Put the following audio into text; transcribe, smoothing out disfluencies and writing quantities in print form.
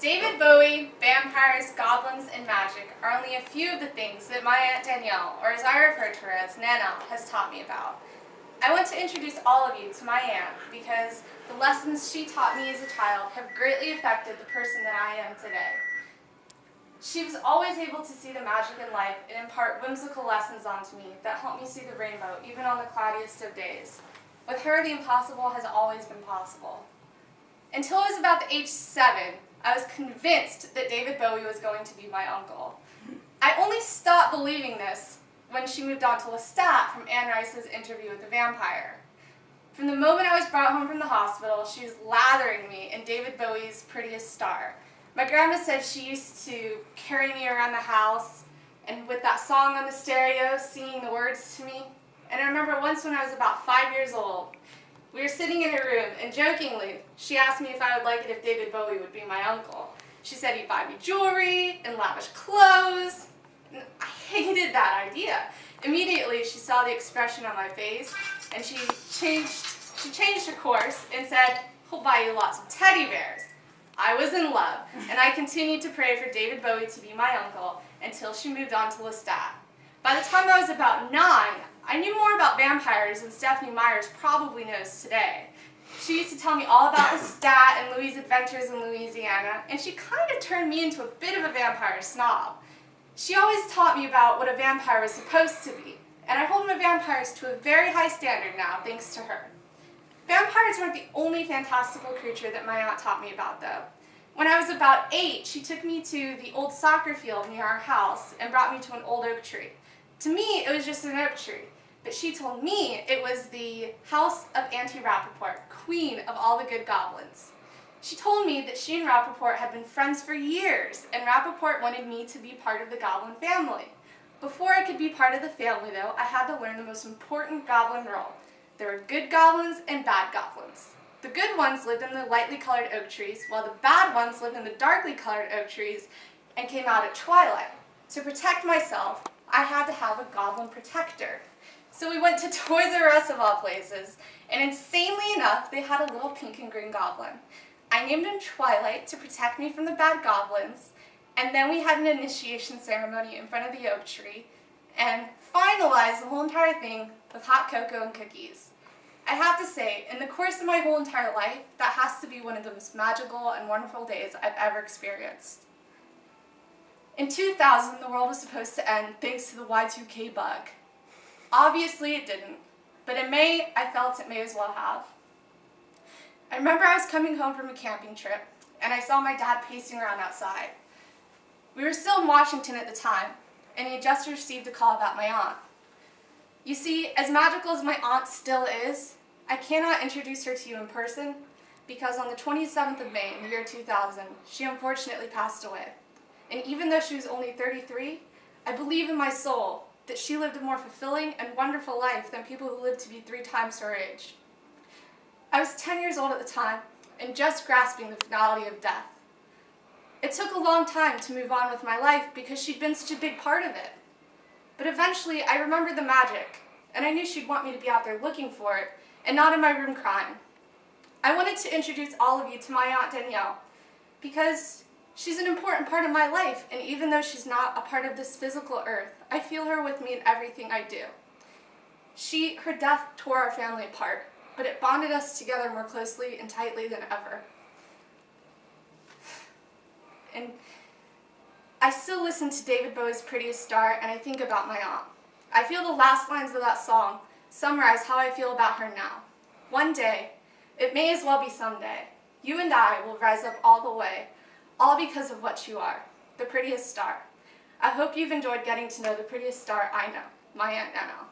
David Bowie, vampires, goblins, and magic are only a few of the things that my Aunt Danielle, or as I refer to her as Nana, has taught me about. I want to introduce all of you to my aunt because the lessons she taught me as a child have greatly affected the person that I am today. She was always able to see the magic in life and impart whimsical lessons onto me that helped me see the rainbow even on the cloudiest of days. With her, the impossible has always been possible. Until I was about the age 7, I was convinced that David Bowie was going to be my uncle. I only stopped believing this when she moved on to Lestat from Anne Rice's Interview with the Vampire. From the moment I was brought home from the hospital, she was lathering me in David Bowie's Prettiest Star. My grandma said she used to carry me around the house and with that song on the stereo, singing the words to me. And I remember once when I was about 5 years old, we were sitting in her room, and jokingly, she asked me if I would like it if David Bowie would be my uncle. She said he'd buy me jewelry and lavish clothes, and I hated that idea. Immediately, she saw the expression on my face, and she changed her course and said, he'll buy you lots of teddy bears. I was in love, and I continued to pray for David Bowie to be my uncle until she moved on to Lestat. By the time I was about 9, I knew more about vampires than Stephanie Myers probably knows today. She used to tell me all about Lestat and Louis' adventures in Louisiana, and she kind of turned me into a bit of a vampire snob. She always taught me about what a vampire was supposed to be, and I hold my vampires to a very high standard now, thanks to her. Vampires weren't the only fantastical creature that my aunt taught me about, though. When I was about 8, she took me to the old soccer field near our house and brought me to an old oak tree. To me, it was just an oak tree, but she told me it was the house of Auntie Rappaport, queen of all the good goblins. She told me that she and Rappaport had been friends for years, and Rappaport wanted me to be part of the goblin family. Before I could be part of the family, though, I had to learn the most important goblin role. There were good goblins and bad goblins. The good ones lived in the lightly colored oak trees, while the bad ones lived in the darkly colored oak trees and came out at twilight. To protect myself, I had to have a goblin protector. So we went to Toys R Us of all places, and insanely enough, they had a little pink and green goblin. I named him Twilight to protect me from the bad goblins, and then we had an initiation ceremony in front of the oak tree, and finalized the whole entire thing with hot cocoa and cookies. I have to say, in the course of my whole entire life, that has to be one of the most magical and wonderful days I've ever experienced. In 2000, the world was supposed to end thanks to the Y2K bug. Obviously it didn't, but in May, I felt it may as well have. I remember I was coming home from a camping trip, and I saw my dad pacing around outside. We were still in Washington at the time, and he had just received a call about my aunt. You see, as magical as my aunt still is, I cannot introduce her to you in person, because on the 27th of May in the year 2000, she unfortunately passed away. And even though she was only 33, I believe in my soul that she lived a more fulfilling and wonderful life than people who lived to be 3 times her age. I was 10 years old at the time and just grasping the finality of death. It took a long time to move on with my life because she'd been such a big part of it. But eventually I remembered the magic, and I knew she'd want me to be out there looking for it and not in my room crying. I wanted to introduce all of you to my Aunt Danielle because she's an important part of my life, and even though she's not a part of this physical earth, I feel her with me in everything I do. Her death tore our family apart, but it bonded us together more closely and tightly than ever. And I still listen to David Bowie's Prettiest Star, and I think about my aunt. I feel the last lines of that song summarize how I feel about her now. One day, it may as well be someday, you and I will rise up all the way, all because of what you are, the prettiest star. I hope you've enjoyed getting to know the prettiest star I know, my Aunt Nana.